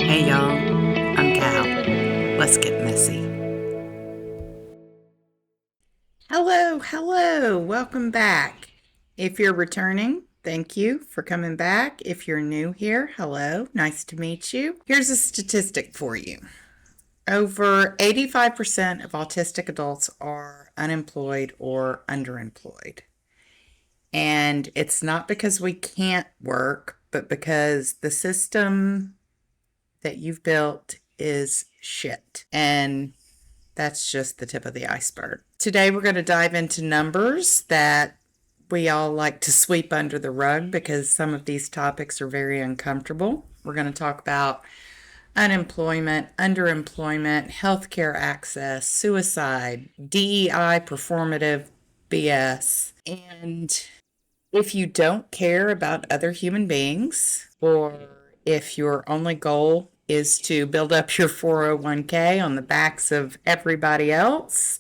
Hey y'all, I'm Cal. Let's get messy. Hello, welcome back. If you're returning, thank you for coming back. If you're new here, hello, nice to meet you. Here's a statistic for you. Over 85% of autistic adults are unemployed or underemployed. And it's not because we can't work, but because the system that you've built is shit. And that's just the tip of the iceberg. Today, we're going to dive into numbers that we all like to sweep under the rug because some of these topics are very uncomfortable. We're going to talk about unemployment, underemployment, healthcare access, suicide, DEI, performative BS. And if you don't care about other human beings, or if your only goal is to build up your 401k on the backs of everybody else,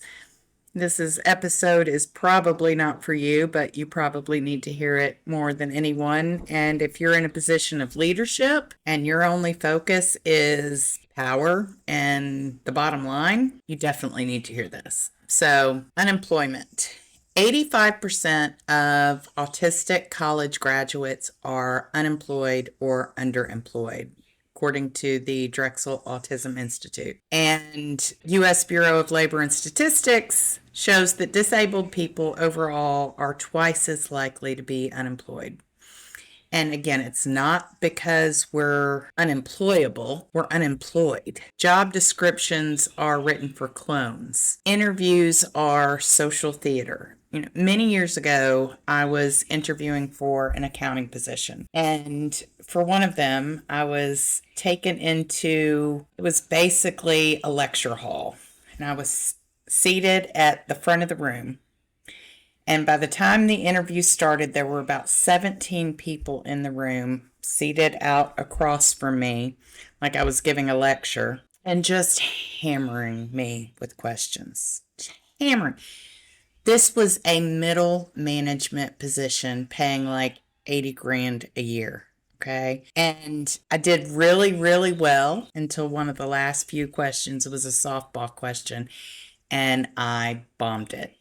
this episode is probably not for you, but you probably need to hear it more than anyone. And if you're in a position of leadership and your only focus is power and the bottom line, you definitely need to hear this. So, unemployment. 85% of autistic college graduates are unemployed or underemployed, according to the Drexel Autism Institute. And U.S. Bureau of Labor and Statistics shows that disabled people overall are twice as likely to be unemployed. And again, it's not because we're unemployable, we're unemployed. Job descriptions are written for clones. Interviews are social theater. Many years ago, I was interviewing for an accounting position. And for one of them, I was taken into, it was basically a lecture hall. And I was seated at the front of the room. And by the time the interview started, there were about 17 people in the room seated out across from me, like I was giving a lecture, and just hammering me with questions. Hammering. This was a middle management position paying like 80 grand a year. Okay. And I did really, really well until one of the last few questions. It was a softball question and I bombed it.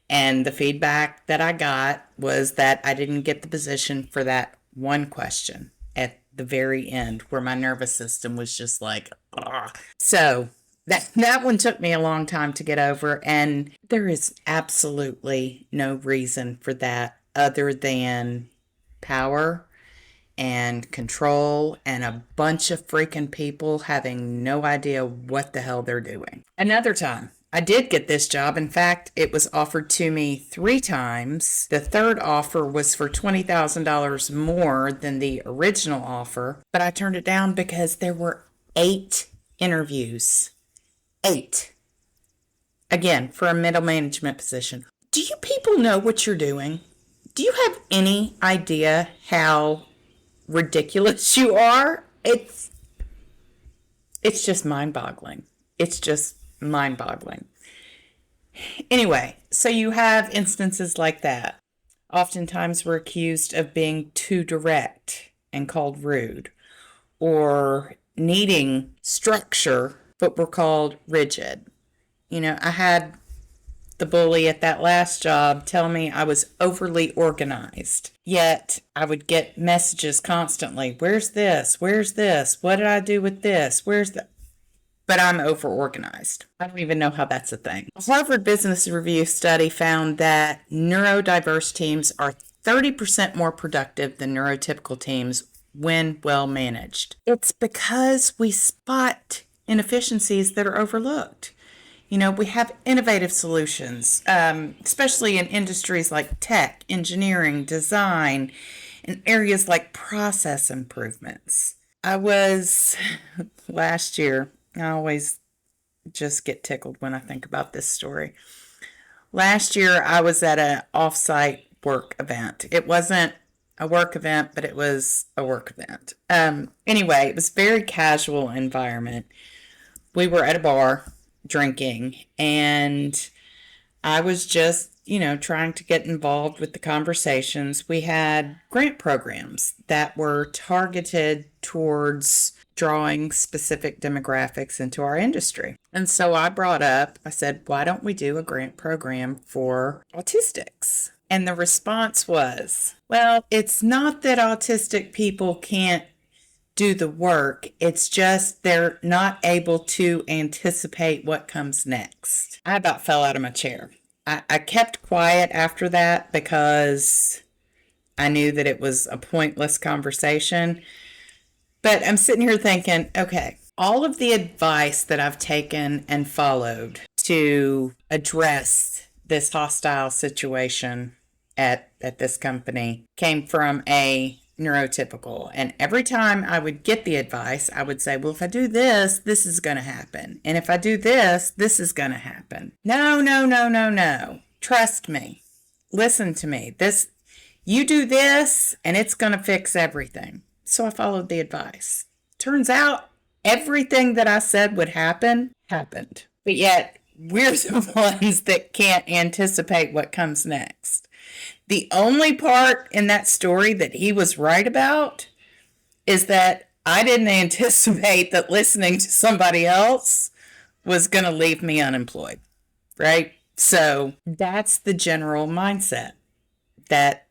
And the feedback that I got was that I didn't get the position for that one question at the very end where my nervous system was just like, ugh. So that one took me a long time to get over, and there is absolutely no reason for that other than power and control and a bunch of freaking people having no idea what the hell they're doing. Another time, I did get this job. In fact, it was offered to me 3 times. The third offer was for $20,000 more than the original offer, but I turned it down because there were 8 interviews. 8. Again, for a middle management position. Do you people know what you're doing? Do you have any idea how ridiculous you are? It's just mind-boggling. It's just mind-boggling. Anyway, so you have instances like that. Oftentimes we're accused of being too direct and called rude, or needing structure, but we're called rigid. I had the bully at that last job tell me I was overly organized. Yet I would get messages constantly. Where's this? Where's this? What did I do with this? Where's the... But I'm over-organized. I don't even know how that's a thing. A Harvard Business Review study found that neurodiverse teams are 30% more productive than neurotypical teams when well managed. It's because we spot inefficiencies that are overlooked. We have innovative solutions, especially in industries like tech, engineering, design, and areas like process improvements. I was last year, I always just get tickled when I think about this story. Last year, I was at an offsite work event. It wasn't a work event, but it was a work event. Anyway, it was a very casual environment. We were at a bar drinking, and I was just trying to get involved with the conversations, we had grant programs that were targeted towards drawing specific demographics into our industry. And so I said, why don't we do a grant program for autistics? And the response was, well, it's not that autistic people can't do the work. It's just they're not able to anticipate what comes next. I about fell out of my chair. I kept quiet after that because I knew that it was a pointless conversation. But I'm sitting here thinking, okay, all of the advice that I've taken and followed to address this hostile situation at this company came from a neurotypical. And every time I would get the advice, I would say, well, if I do this, this is going to happen. And if I do this, this is going to happen. No, no, no, no, no. Trust me. Listen to me. You do this and it's going to fix everything. So I followed the advice. Turns out everything that I said would happen, happened. But yet we're the ones that can't anticipate what comes next. The only part in that story that he was right about is that I didn't anticipate that listening to somebody else was going to leave me unemployed, right? So that's the general mindset that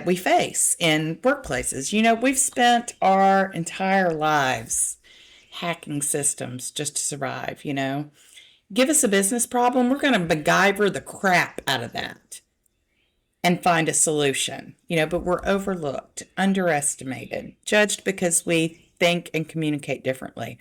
we face in workplaces. We've spent our entire lives hacking systems just to survive, Give us a business problem, we're going to MacGyver the crap out of that and find a solution, but we're overlooked, underestimated, judged because we think and communicate differently.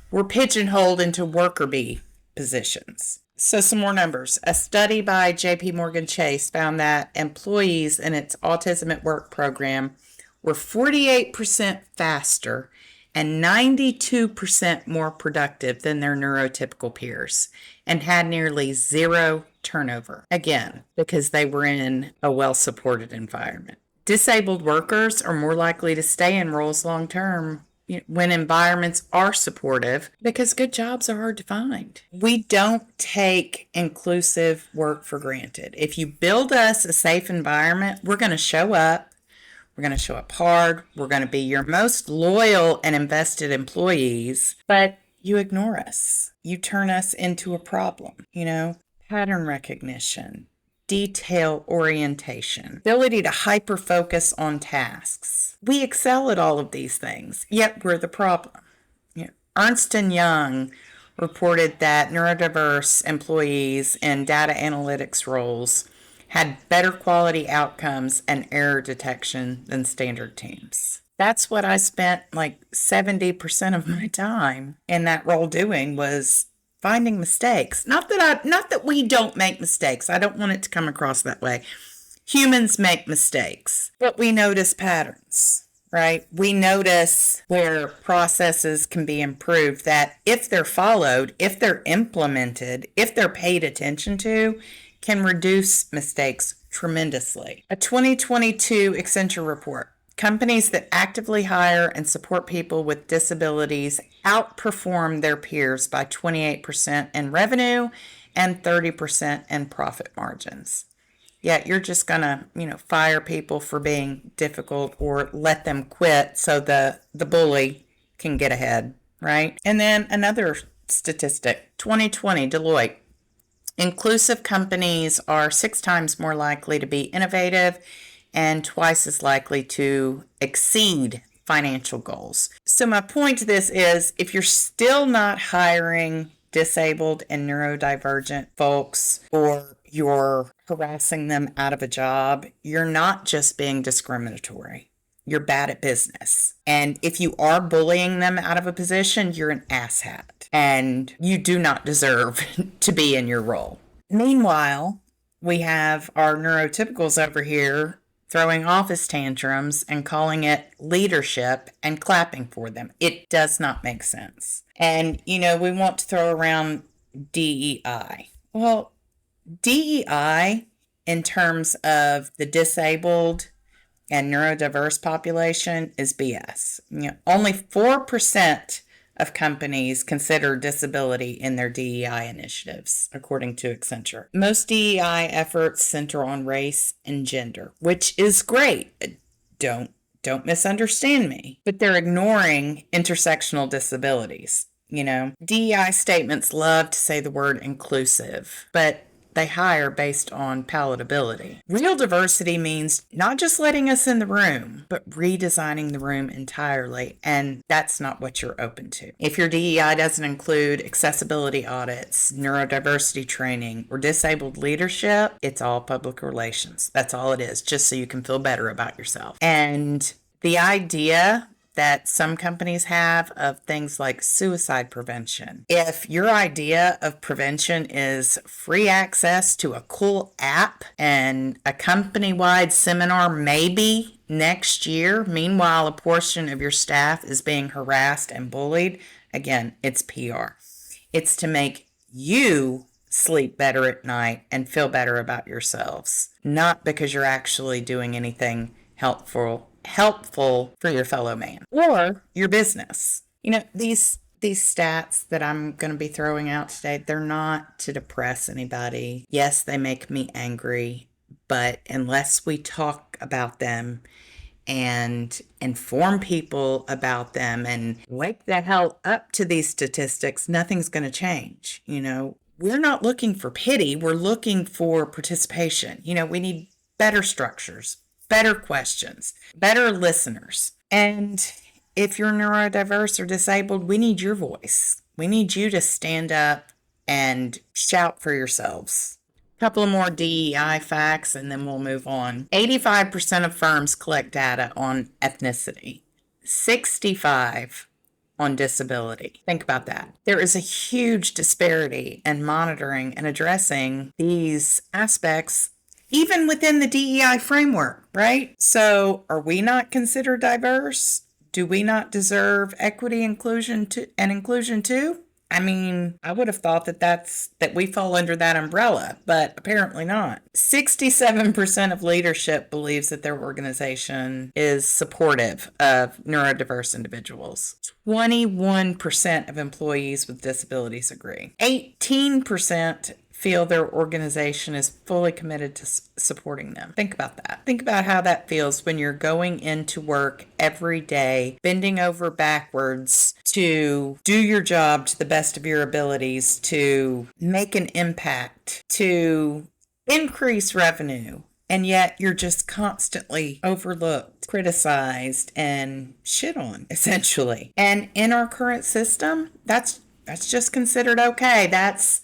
We're pigeonholed into worker bee positions. So some more numbers. A study by JP Morgan Chase found that employees in its Autism at Work program were 48% faster and 92% more productive than their neurotypical peers and had nearly zero turnover. Again, because they were in a well-supported environment. Disabled workers are more likely to stay in roles long-term when environments are supportive because good jobs are hard to find. We don't take inclusive work for granted. If you build us a safe environment, we're going to show up. We're going to show up hard. We're going to be your most loyal and invested employees, but you ignore us. You turn us into a problem, pattern recognition, detail orientation, ability to hyper-focus on tasks. We excel at all of these things, yet we're the problem. Ernst & Young reported that neurodiverse employees in data analytics roles had better quality outcomes and error detection than standard teams. That's what I spent like 70% of my time in that role doing, was finding mistakes. Not that we don't make mistakes. I don't want it to come across that way. Humans make mistakes, but we notice patterns, right? We notice where processes can be improved that if they're followed, if they're implemented, if they're paid attention to, can reduce mistakes tremendously. A 2022 Accenture report. Companies that actively hire and support people with disabilities outperform their peers by 28% in revenue and 30% in profit margins. Yet you're just going to, fire people for being difficult or let them quit so the bully can get ahead, right? And then another statistic, 2020 Deloitte. Inclusive companies are 6 times more likely to be innovative and twice as likely to exceed financial goals. So my point to this is, if you're still not hiring disabled and neurodivergent folks, or you're harassing them out of a job, you're not just being discriminatory. You're bad at business. And if you are bullying them out of a position, you're an asshat. And you do not deserve to be in your role. Meanwhile, we have our neurotypicals over here throwing office tantrums and calling it leadership and clapping for them. It does not make sense. And, we want to throw around DEI. Well, DEI in terms of the disabled and neurodiverse population is BS. Only 4% of companies consider disability in their DEI initiatives, according to Accenture. Most DEI efforts center on race and gender, which is great. Don't misunderstand me, but they're ignoring intersectional disabilities. DEI statements love to say the word inclusive, but they hire based on palatability. Real diversity means not just letting us in the room, but redesigning the room entirely, and that's not what you're open to. If your DEI doesn't include accessibility audits, neurodiversity training, or disabled leadership, it's all public relations. That's all it is, just so you can feel better about yourself. And the idea that some companies have of things like suicide prevention. If your idea of prevention is free access to a cool app and a company-wide seminar maybe next year, meanwhile a portion of your staff is being harassed and bullied, again, it's PR. It's to make you sleep better at night and feel better about yourselves, not because you're actually doing anything helpful for your fellow man or your business. These stats that I'm going to be throwing out today, they're not to depress anybody. Yes, they make me angry, but unless we talk about them and inform people about them and wake the hell up to these statistics, nothing's going to change. We're not looking for pity. We're looking for participation. We need better structures, better questions, better listeners. And if you're neurodiverse or disabled, we need your voice. We need you to stand up and shout for yourselves. A couple of more DEI facts and then we'll move on. 85% of firms collect data on ethnicity, 65% on disability. Think about that. There is a huge disparity in monitoring and addressing these aspects even within the DEI framework, right? So are we not considered diverse? Do we not deserve equity, inclusion too? I would have thought that we fall under that umbrella, but apparently not. 67% of leadership believes that their organization is supportive of neurodiverse individuals. 21% of employees with disabilities agree. 18% feel their organization is fully committed to supporting them. Think about that. Think about how that feels when you're going into work every day, bending over backwards to do your job to the best of your abilities, to make an impact, to increase revenue, and yet you're just constantly overlooked, criticized, and shit on, essentially. And in our current system, that's just considered okay. That's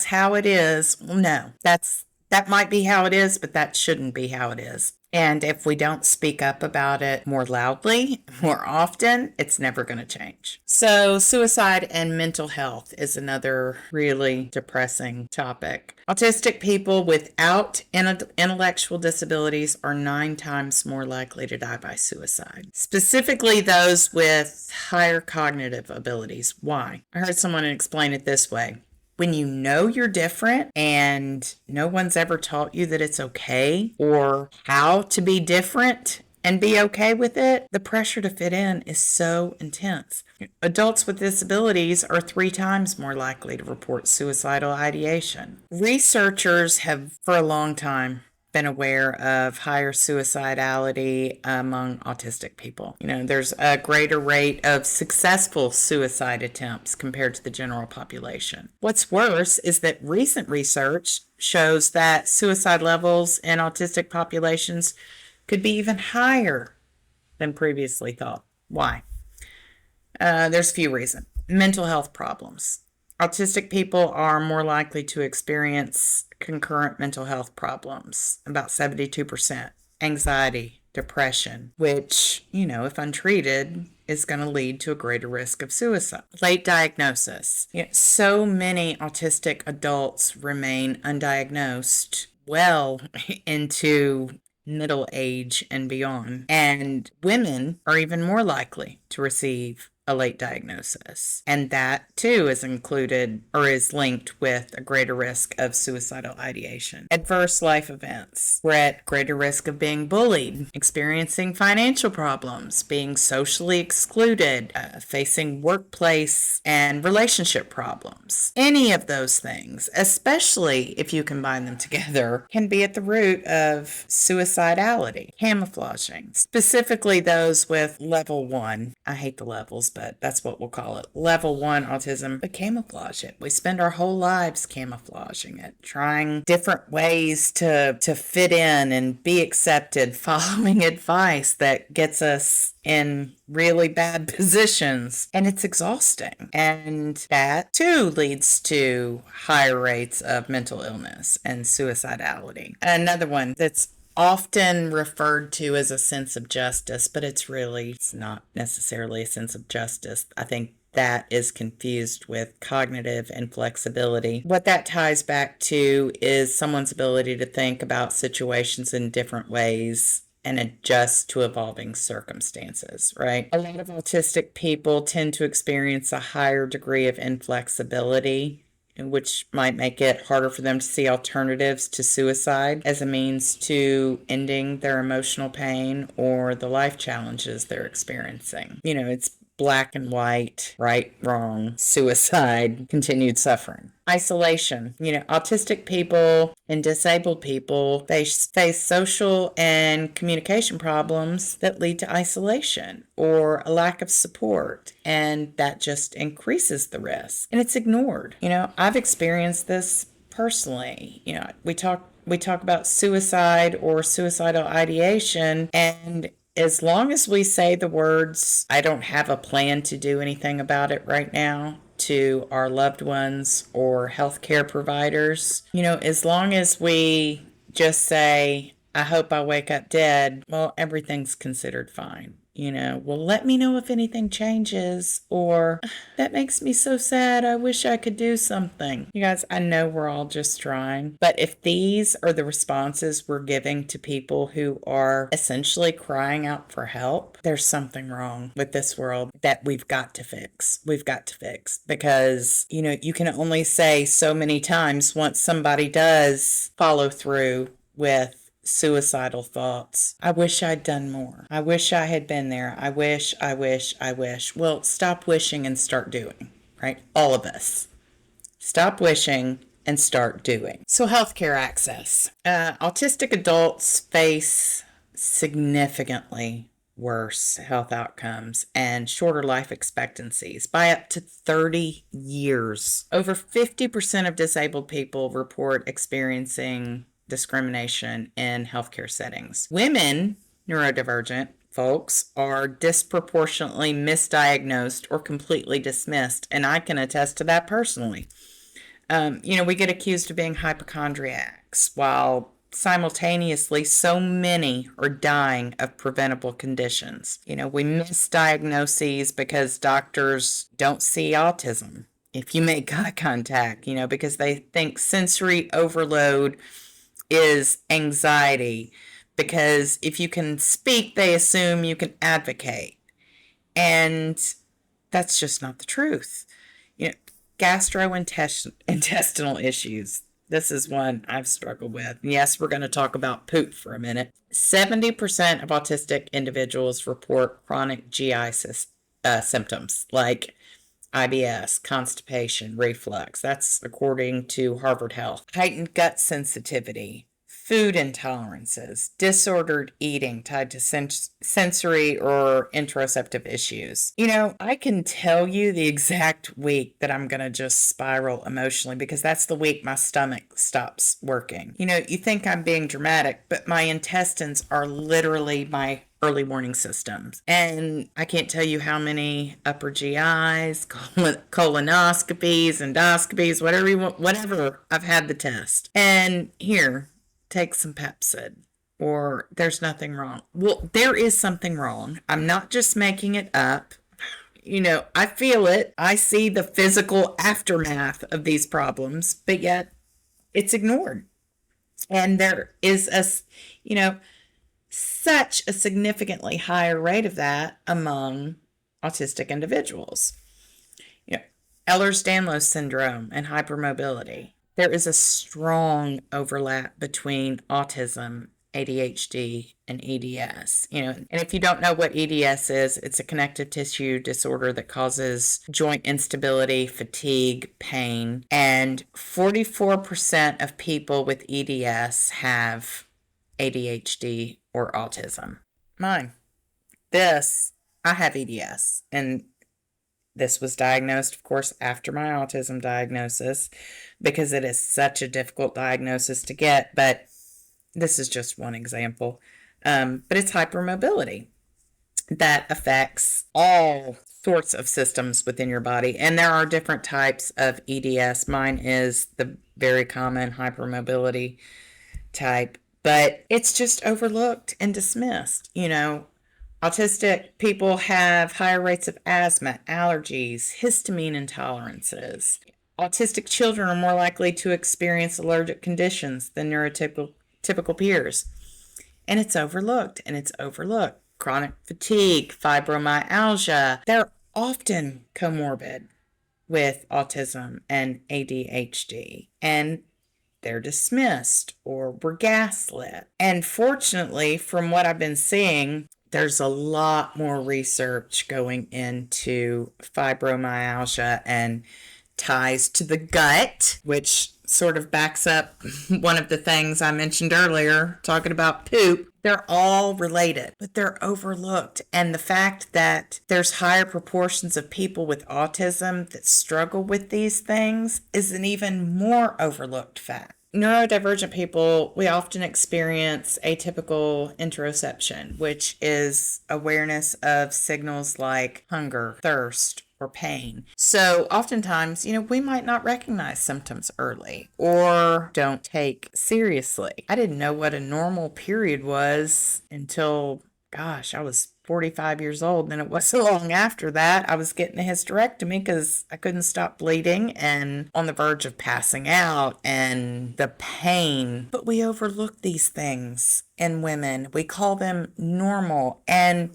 how it is. Well, no, that might be how it is, but that shouldn't be how it is. And if we don't speak up about it more loudly, more often, it's never going to change. So suicide and mental health is another really depressing topic. Autistic people without intellectual disabilities are 9 times more likely to die by suicide. Specifically those with higher cognitive abilities. Why? I heard someone explain it this way. When you know you're different and no one's ever taught you that it's okay or how to be different and be okay with it, the pressure to fit in is so intense. Adults with disabilities are 3 times more likely to report suicidal ideation. Researchers have for a long time been aware of higher suicidality among autistic people. There's a greater rate of successful suicide attempts compared to the general population. What's worse is that recent research shows that suicide levels in autistic populations could be even higher than previously thought. Why? There's a few reasons. Mental health problems. Autistic people are more likely to experience concurrent mental health problems, about 72%. Anxiety, depression, which, if untreated, is going to lead to a greater risk of suicide. Late diagnosis. So many autistic adults remain undiagnosed well into middle age and beyond. And women are even more likely to receive a late diagnosis. And that too is included or is linked with a greater risk of suicidal ideation. Adverse life events. We're at greater risk of being bullied, experiencing financial problems, being socially excluded, facing workplace and relationship problems. Any of those things, especially if you combine them together, can be at the root of suicidality. Camouflaging, specifically those with level 1. I hate the levels, but that's what we'll call it. Level 1 autism, but camouflage it. We spend our whole lives camouflaging it, trying different ways to fit in and be accepted, following advice that gets us in really bad positions, and it's exhausting. And that too leads to higher rates of mental illness and suicidality. Another one that's often referred to as a sense of justice, but it's not necessarily a sense of justice. I think that is confused with cognitive inflexibility. What that ties back to is someone's ability to think about situations in different ways and adjust to evolving circumstances, right? A lot of autistic people tend to experience a higher degree of inflexibility, which might make it harder for them to see alternatives to suicide as a means to ending their emotional pain or the life challenges they're experiencing. It's black and white, right, wrong, suicide, continued suffering. Isolation. Autistic people and disabled people face social and communication problems that lead to isolation or a lack of support, and that just increases the risk. And it's ignored. I've experienced this personally. We talk about suicide or suicidal ideation, and as long as we say the words, "I don't have a plan to do anything about it right now," to our loved ones or healthcare providers, as long as we just say, "I hope I wake up dead," well, everything's considered fine. Well, let me know if anything changes, or "That makes me so sad. I wish I could do something." You guys, I know we're all just trying, but if these are the responses we're giving to people who are essentially crying out for help, there's something wrong with this world that we've got to fix. We've got to fix, because, you can only say so many times once somebody does follow through with suicidal thoughts. "I wish I'd done more. I wish I had been there. I wish. Well, stop wishing and start doing, right? All of us. Stop wishing and start doing. So healthcare access. Autistic adults face significantly worse health outcomes and shorter life expectancies by up to 30 years. Over 50% of disabled people report experiencing discrimination in healthcare settings. Women, neurodivergent folks, are disproportionately misdiagnosed or completely dismissed, and I can attest to that personally. We get accused of being hypochondriacs, while simultaneously so many are dying of preventable conditions. We miss diagnoses because doctors don't see autism if you make eye contact, because they think sensory overload is anxiety, because if you can speak, they assume you can advocate, and that's just not the truth. Gastrointestinal issues. This is one I've struggled with. Yes, we're going to talk about poop for a minute. 70% of autistic individuals report chronic GI symptoms like IBS, constipation, reflux. That's according to Harvard Health. Heightened gut sensitivity, food intolerances, disordered eating tied to sensory or interoceptive issues. I can tell you the exact week that I'm going to just spiral emotionally, because that's the week my stomach stops working. You think I'm being dramatic, but my intestines are literally my early warning systems. And I can't tell you how many upper GIs, colonoscopies, endoscopies, whatever, I've had the test. And here, take some Pepsid, or "There's nothing wrong." Well, there is something wrong. I'm not just making it up. I feel it. I see the physical aftermath of these problems, but yet it's ignored. And there is such a significantly higher rate of that among autistic individuals. You know, Ehlers-Danlos syndrome and hypermobility. There is a strong overlap between autism, ADHD, and EDS. And if you don't know what EDS is, it's a connective tissue disorder that causes joint instability, fatigue, pain, and 44% of people with EDS have ADHD or autism. Mine. I have EDS, and this was diagnosed, of course, after my autism diagnosis because it is such a difficult diagnosis to get, but this is just one example. But it's hypermobility that affects all sorts of systems within your body. And there are different types of EDS. Mine is the very common hypermobility type, but it's just overlooked and dismissed. Autistic people have higher rates of asthma, allergies, histamine intolerances. Autistic children are more likely to experience allergic conditions than neurotypical peers. And it's overlooked, Chronic fatigue, fibromyalgia, they're often comorbid with autism and ADHD. And they're dismissed or we're gaslit. And fortunately, from what I've been seeing, there's a lot more research going into fibromyalgia and ties to the gut, which sort of backs up one of the things I mentioned earlier, talking about poop. They're all related, but they're overlooked. And the fact that there's higher proportions of people with autism that struggle with these things is an even more overlooked fact. Neurodivergent people, we often experience atypical interoception, which is awareness of signals like hunger, thirst, or pain. So oftentimes, we might not recognize symptoms early or don't take seriously. I didn't know what a normal period was until, I was 45 years old, and it wasn't long after that I was getting a hysterectomy because I couldn't stop bleeding and on the verge of passing out and the pain. But we overlook these things in women. We call them normal, and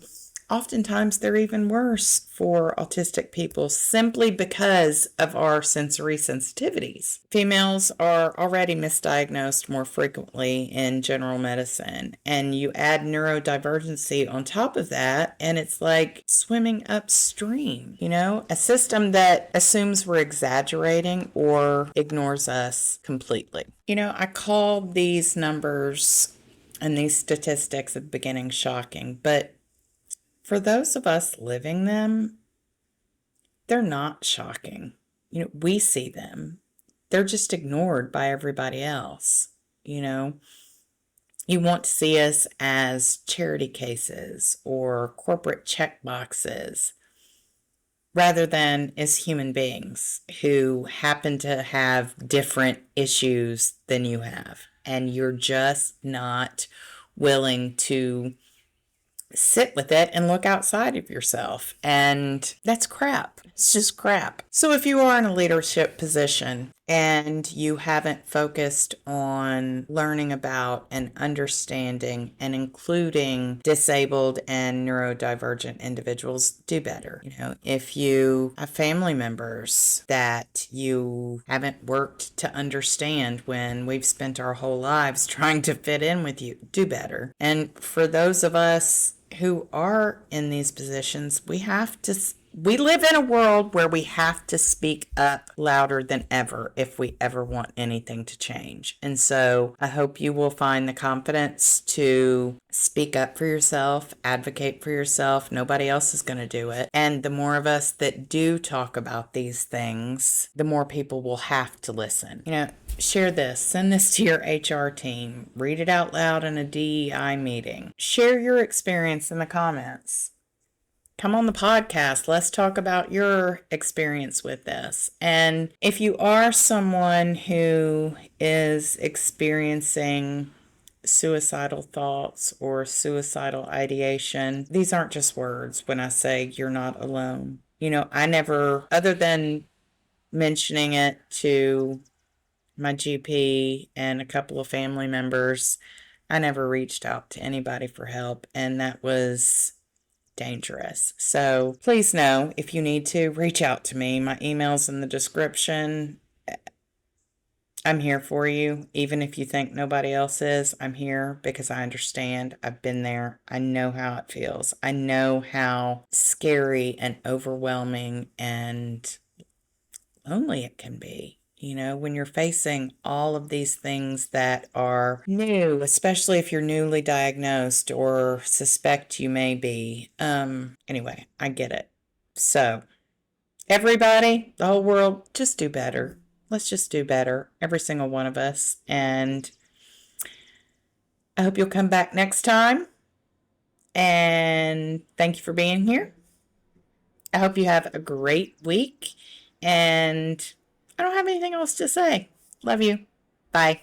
oftentimes they're even worse for autistic people simply because of our sensory sensitivities. Females are already misdiagnosed more frequently in general medicine, and you add neurodivergency on top of that, and it's like swimming upstream, a system that assumes we're exaggerating or ignores us completely. I call these numbers and these statistics at the beginning shocking, but for those of us living them, they're not shocking. We see them. They're just ignored by everybody else. You want to see us as charity cases or corporate check boxes rather than as human beings who happen to have different issues than you have. And you're just not willing to sit with it and look outside of yourself. And that's crap. It's just crap. So if you are in a leadership position and you haven't focused on learning about and understanding and including disabled and neurodivergent individuals, do better. If you have family members that you haven't worked to understand when we've spent our whole lives trying to fit in with you, do better. And for those of us who are in these positions, we live in a world where we have to speak up louder than ever if we ever want anything to change. And so I hope you will find the confidence to speak up for yourself, advocate for yourself. Nobody else is going to do it. And the more of us that do talk about these things, the more people will have to listen. Share this, send this to your HR team, read it out loud in a DEI meeting. Share your experience in the comments. Come on the podcast. Let's talk about your experience with this. And if you are someone who is experiencing suicidal thoughts or suicidal ideation, these aren't just words when I say you're not alone. I never, other than mentioning it to my GP and a couple of family members, I never reached out to anybody for help. And that was dangerous. So please know, if you need to, reach out to me. My email's in the description. I'm here for you. Even if you think nobody else is, I'm here because I understand. I've been there. I know how it feels. I know how scary and overwhelming and lonely it can be. You know, when you're facing all of these things that are new, especially if you're newly diagnosed or suspect you may be. Anyway, I get it. So, everybody, the whole world, just do better. Let's just do better, every single one of us. And I hope you'll come back next time. And thank you for being here. I hope you have a great week. And I don't have anything else to say. Love you. Bye.